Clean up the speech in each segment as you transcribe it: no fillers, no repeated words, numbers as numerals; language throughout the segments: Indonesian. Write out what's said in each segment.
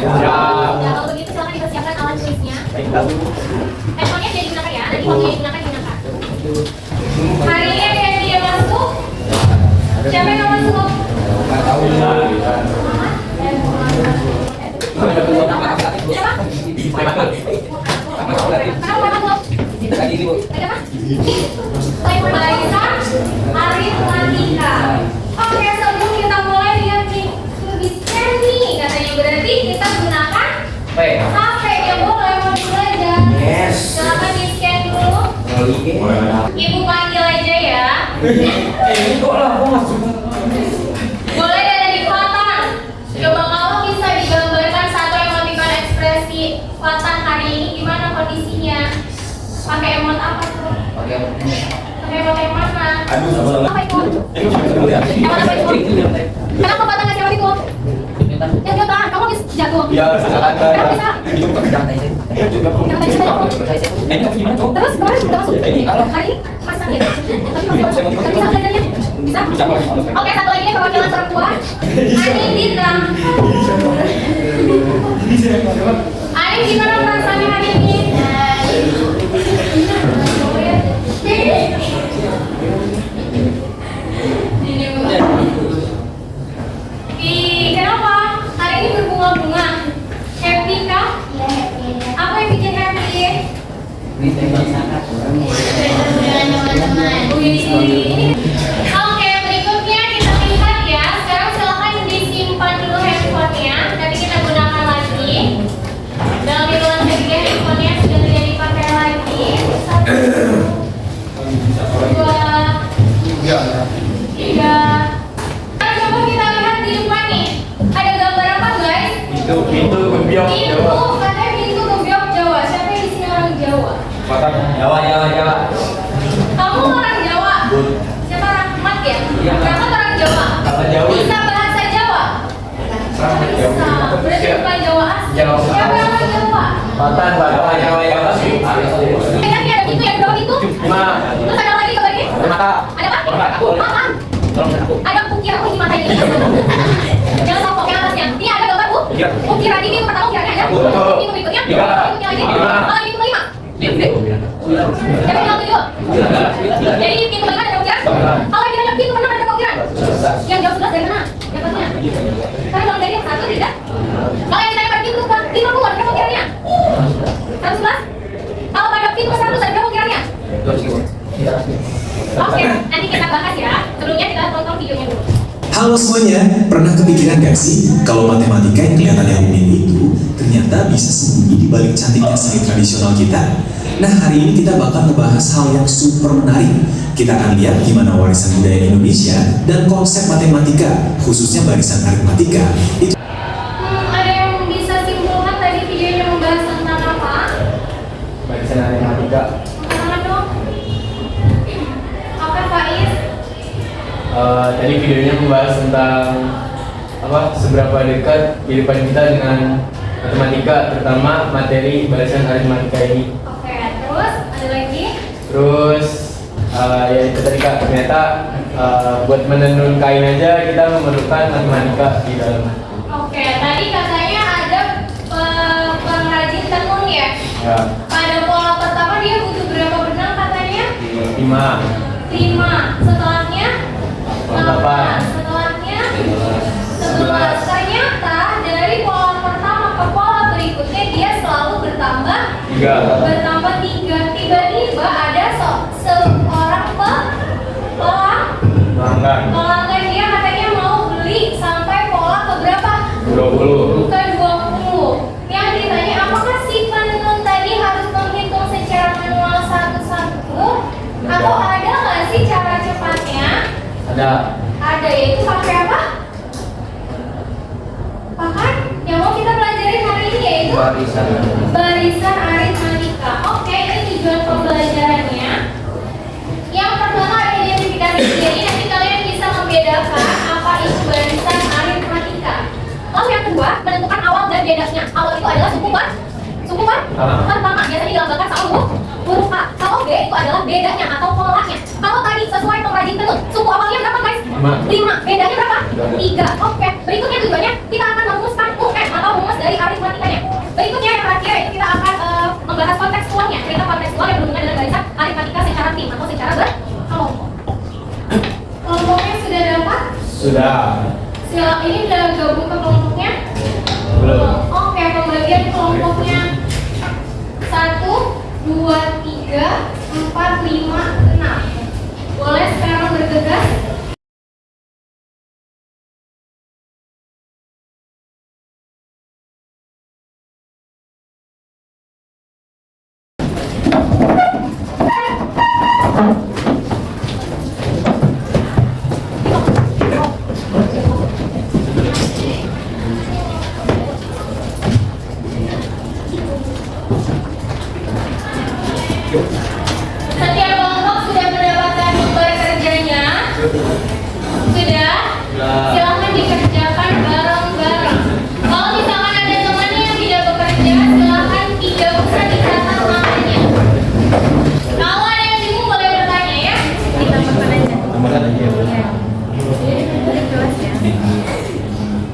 Kalau begitu silakan dipersiapkan alat tulisnya. Handphonenya sudah digunakan ya. Nanti waktunya digunakan. Hari ini ada yang masuk. Siapa yang masuk? Nggak tahu. Barisan aritmatika. Oke, sebelum kita mulai dengan tuliskan nih, katanya berarti kita gunakan HP ya Bu, kalau mau belajar. Silakan di scan dulu. Ibu panggil aja ya. Boleh dari di Fatan. Coba kalau bisa digambarkan satu emoticon ekspresi Fatan hari ini gimana kondisinya? Pakai emot apa tuh? Pakai emot yang mana? Apa itu? Emot apa itu? Kenapa Fatan ngasih emot itu? Ya dia tahan, kamu habis jatuh. Iya, kenapa bisa? Terus kemarin sudah masuk. Hari ini masak ya? Tapi masih masuk. Tapi bisa belajarnya? Bisa? Oke, satu lagi nih perwakilan perempuan. Ani Ditra. Ani gimana perasaannya hari ini? Kenapa? Hari ini berbunga-bunga. Happy kah? Iya, happy. Apa yang bikin happy? Teman-teman. Oke, berikutnya kita lihat ya. Sekarang silakan disimpan dulu handphonenya. Nanti kita gunakan lagi. Dalam ruang ketiga handphonenya sudah tidak dipakai lagi. 1, 2, 3. Coba kita lihat di depan nih. Ada gambar apa guys? Pintu gebyok Jawa. Katanya pintu gebyok Jawa. Siapa yang di sini orang Jawa? Jawa. Kamu orang Jawa? Siapa Rahmat ya? Iya. Rahmat orang Jawa. Jawa. Bisa bahasa Jawa? Bisa. Berarti bukan Jawa asli. Jawa. Siapa yang orang Jawa? Jawa. Kan ada pintu yang berapa pintu? 5. Terus ada lagi kabarnya? Mata. Ada apa? Mata. Mata. Ada ukir di mata ini. Jangan sopok yang atasnya. Ini ada gambar Bu? Ukiran ini pertama ukirannya ada. Ini berikutnya. Berikutnya lagi. Kalau pintu kelima. Siapa yang kedua? Jadi pintu kelima ada ukiran. Kalau kita lihat pintu enam ada ukiran. Yang jauh 11 dari mana? Dapatnya. Karena kalau dari yang satu tidak. Kalau yang ditanya pada pintu ke 50 ada berapa ukirannya? 111. Kalau pada pintu ke 100 ada berapa ukirannya? Oke, nanti kita bahas ya. Sebelumnya kita tonton videonya dulu. Halo semuanya, pernah kepikiran gak sih kalau matematika yang kelihatannya rumit itu ternyata bisa sembunyi di balik cantiknya seni tradisional kita? Nah, hari ini kita bakal ngebahas hal yang super menarik. Kita akan lihat gimana warisan budaya Indonesia dan konsep matematika, khususnya barisan aritmatika itu. Ada yang bisa simpulkan tadi videonya membahas tentang apa? Barisan aritmatika. Mana dong? Oke, Faiz. Tadi videonya membahas tentang seberapa dekat kehidupan kita dengan matematika, terutama materi barisan aritmatika ini. Oke, terus ada lagi? Terus ya itu tadi Kak, ternyata buat menenun kain aja kita memerlukan matematika di dalamnya. Oke, tadi katanya ada pengrajin tenun ya? Ya. Pada pola pertama dia butuh berapa benang katanya? 5. 5. Setelahnya? 8. Setelahnya? 11. Ternyata dari pola pertama ke pola berikutnya dia selalu bertambah 3. Bertambah 3. Tiba-tiba ada seorang pelanggan dia katanya mau beli sampai pola ke berapa? 20. Ke 20. Yang ditanya apakah si penenun tadi harus menghitung secara manual satu-satu atau ada nggak sih cara cepatnya? Ada, yaitu pakai apa? Pakai yang mau kita pelajarin hari ini yaitu barisan aritmatika. Oke, ini tujuan pembelajarannya. Yang pertama ada identifikasi diri. Nanti kalian bisa membedakan apa itu barisan aritmatika. Lalu yang kedua, menentukan awal dan bedanya. Awal itu adalah suku pertama, biasanya dilambangkan sama huruf A. Kalau B itu adalah bedanya atau polanya. Kalau tadi sesuai pengrajin tenun, suku awalnya berapa guys? 5. Bedanya berapa? 3. Oke. Berikutnya tujuannya kita akan merumuskan UN atau atau rumus dari aritmatikanya. Berikutnya yang terakhir itu kita akan membahas kontekstualnya, cerita kontekstual yang berhubungan dengan barisan aritmatika secara tim atau secara berkelompok. Kelompoknya sudah dapat? Sudah. Silakan, ini udah gabung ke kelompoknya? Belum. Oke, pembagian kelompoknya 1, 2, 3, 4, 5, 6. Boleh sekarang bergegas? Setiap kelompok sudah mendapatkan tugas kerjanya? Sudah? Silahkan dikerjakan bareng-bareng. Kalau misalkan ada temannya yang tidak bekerja, silahkan tidak usah dicatat namanya. Kalau ada yang bingung boleh bertanya ya. Ditambahkan aja. Tambahkan aja ya. Udah jelas ya. Ditambahin namanya.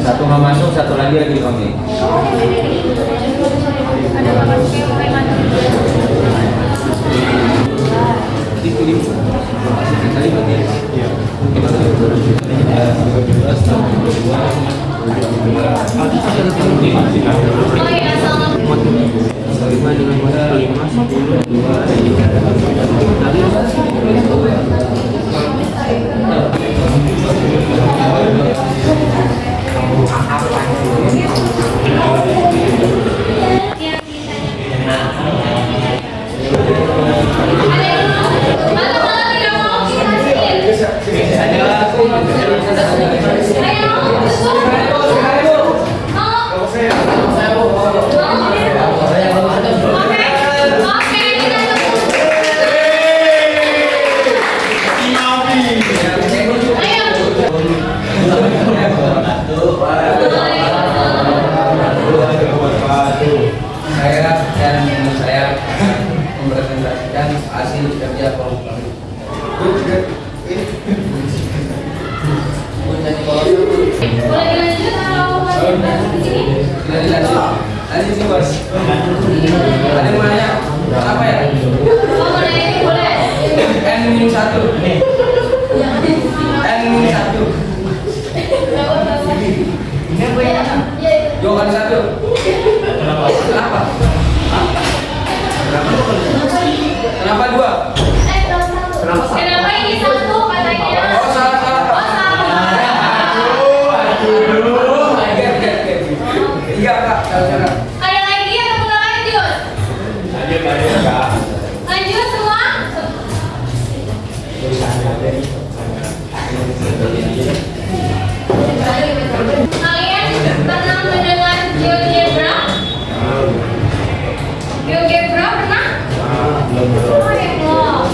Satu nggak masuk, satu lagi kami. Ada bapak yang mulai mati. Oh iya, Saya mempresentasikan hasil kerja kelompok kami. boleh dilanjut atau masih di sini? Tidak dilanjut. Lanjut sih bos. Ada yang mau nanya? Apa ya? Oh, boleh ini boleh. N-1. N-1. Jawaban 1. Kenapa? Kenapa 2? Kenapa ini satu katanya? Oh salah. Tiga kak, salah. Ada lagi atau mau lanjut? Lanjut kak. Lanjut semua? Kalian pernah mendengar GeoGebra? GeoGebra pernah? Oh ya belum.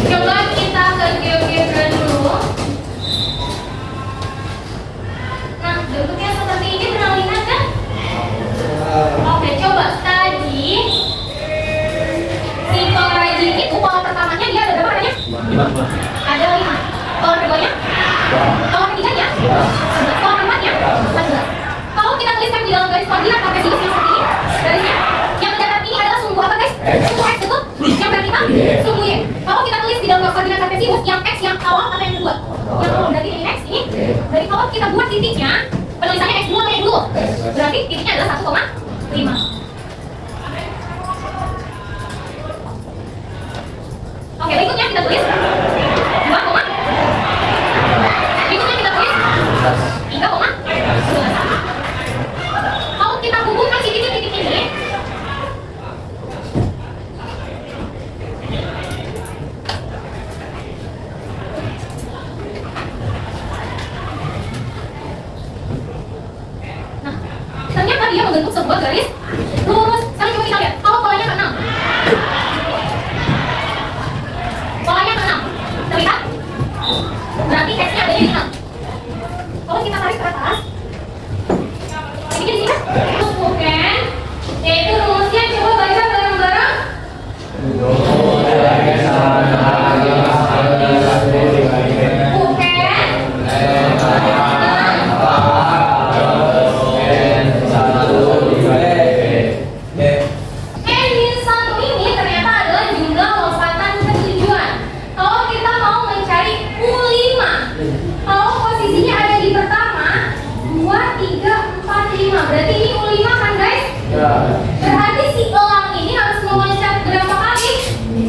Coba kita ke GeoGebra dulu. Nah, bentuknya seperti ini, pernah lihat kan? Oke, coba tadi si pengrajin itu kolom pertamanya dia ada berapa katanya? 5. Ada 5. Kolom keduanya? Kolom ketiganya? 11. Kolom keempatnya? 11. Kalau kita tuliskan di dalam garis koordinat kartesius yang seperti ini, garisnya yang mendatar ini adalah sumbu apa guys? Sumbu x betul? Yang vertikal? Sumbu y. Kalau kita tulis di dalam koordinat kartesius, yang x yang awal apa yang kedua? Yang awal berarti ini x ini. Dari kalau kita buat titiknya, penulisannya x dulu apa yang dulu? Berarti titiknya adalah 1,5. Oke, berikutnya kita tulis 2, berikutnya kita tulis 3,11. Kalau kita hubungkan si titik-titik ini, sebuah garis lurus. Sekarang coba kita lihat, kalau polanya ke 6. Polanya ke 6. Terlihat? Berarti X-nya ada di 6. Kalau kita tarik ke atas, ini di sini kan? Bukan. Yaitu rumusnya, coba baca bareng-bareng. Berarti ini U5 kan guys? Ya. Berarti si elang ini harus meloncat berapa kali? 1,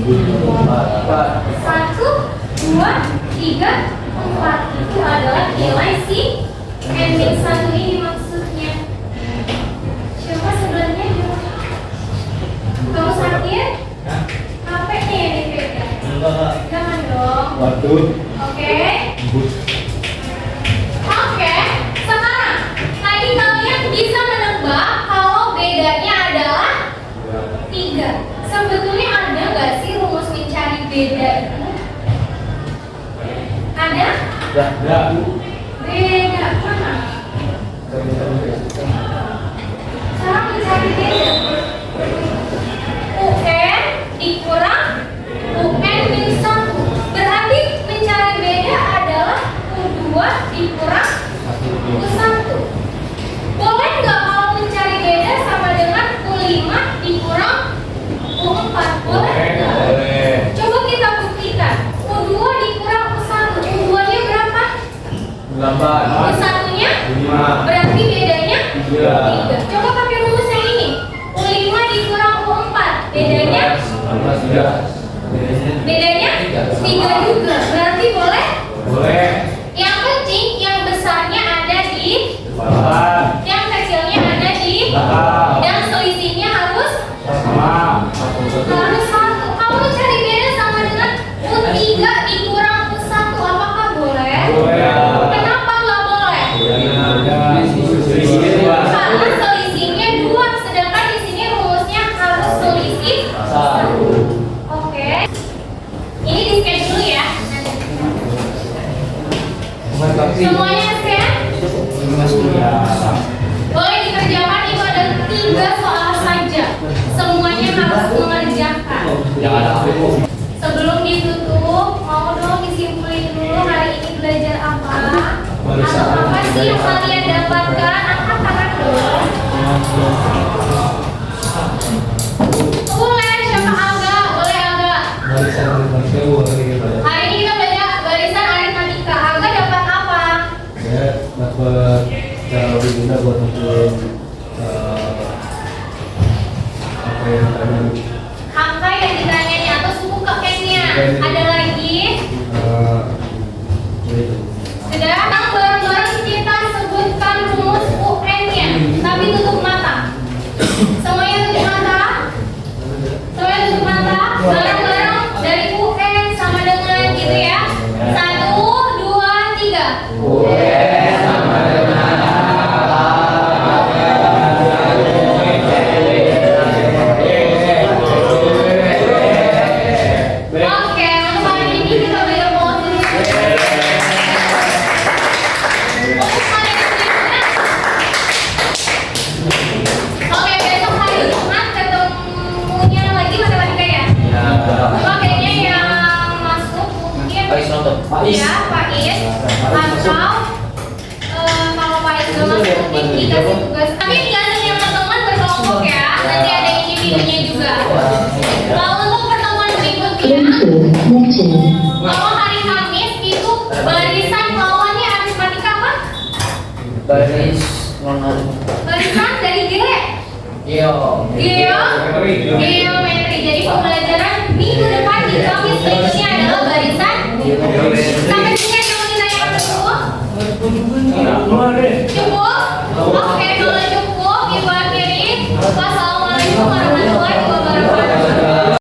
2, 3, 4. Itu adalah nilai si N-1 ini maksudnya. Coba sebenarnya kamu sakit? HP-nya yang dipegang? Jangan dong. Waduh. Oke. Oke. Sekarang tadi kalian bisa menebak kalau bedanya adalah 3. Sebetulnya ada nggak sih rumus mencari beda itu? Ada? Ya. Beda mana? Cara mencari beda. UN dikurang UN min 1. Berarti mencari beda adalah U2 dikurang U1. Boleh nggak kalau mencari beda sama dengan U5 dikurang U4? Boleh nggak? Boleh. Coba kita buktikan. U2 dikurang U1. U2-nya berapa? 8. U1-nya? 5. Berarti bedanya? 3. 3. Coba pakai rumus yang ini. U5 dikurang U4. Bedanya? 11. Bedanya? 3 juga. Berarti boleh? Boleh. Yang penting yang besarnya ada di 8. yang kecilnya ada di 8. dan selisihnya harus Sama. harus 1. Kamu cari beda sama dengan U3 dikurang U1. Apakah boleh? Boleh. Kenapa nggak boleh? Selisihnya 2. Karena selisihnya 2. Sedangkan di sini rumusnya harus selisih 1. Oke. Ini di scan dulu ya. Semuanya scan? Boleh dikerjakan, itu ada 3 soal saja. Semuanya harus mengerjakan. Sebelum ditutup, mau dong disimpulin dulu hari ini belajar apa? Atau apa sih yang kalian dapatkan? Angkat tangan dong. Boleh, siapa Aga? Boleh Aga. Hari ini kita belajar barisan aritmatika. Aga dapat apa? Saya dapat cara lebih mudah buat nentuin apa yang tadi. Angka yang ditanyanya atau suku kakeknya. Ada lagi? Sudah? Sekarang bareng-bareng kita sebutkan rumus UN-nya. Tapi tutup mata. Semuanya tutup mata. Semuanya tutup mata. Bareng-bareng dari UN sama dengan gitu ya. 1, 2, 3. UN sama dengan Oke, untuk hari ini kita belajar pola dulu. Untuk hari berikutnya. Oke, besok hari Jumat ketemunya lagi matematika ya. Cuma kayaknya yang masuk mungkin ya Pak Is atau kalau Pak Is nggak masuk mungkin dikasih tugas. Tapi dikasih yang pertemuan berkelompok ya. Nanti ada individunya juga. Kalau untuk pertemuan berikutnya, kalau hari Kamis itu barisan lawannya aritmatika apa? Barisan dari G. Geometri. Jadi pembelajaran minggu depan di Kamis berikutnya adalah barisan. Sampai sini yang mau ditanyakan dulu? Cukup? Oke, kalau cukup, Ibu akhiri. Wassalamualaikum warahmatullahi wabarakatuh.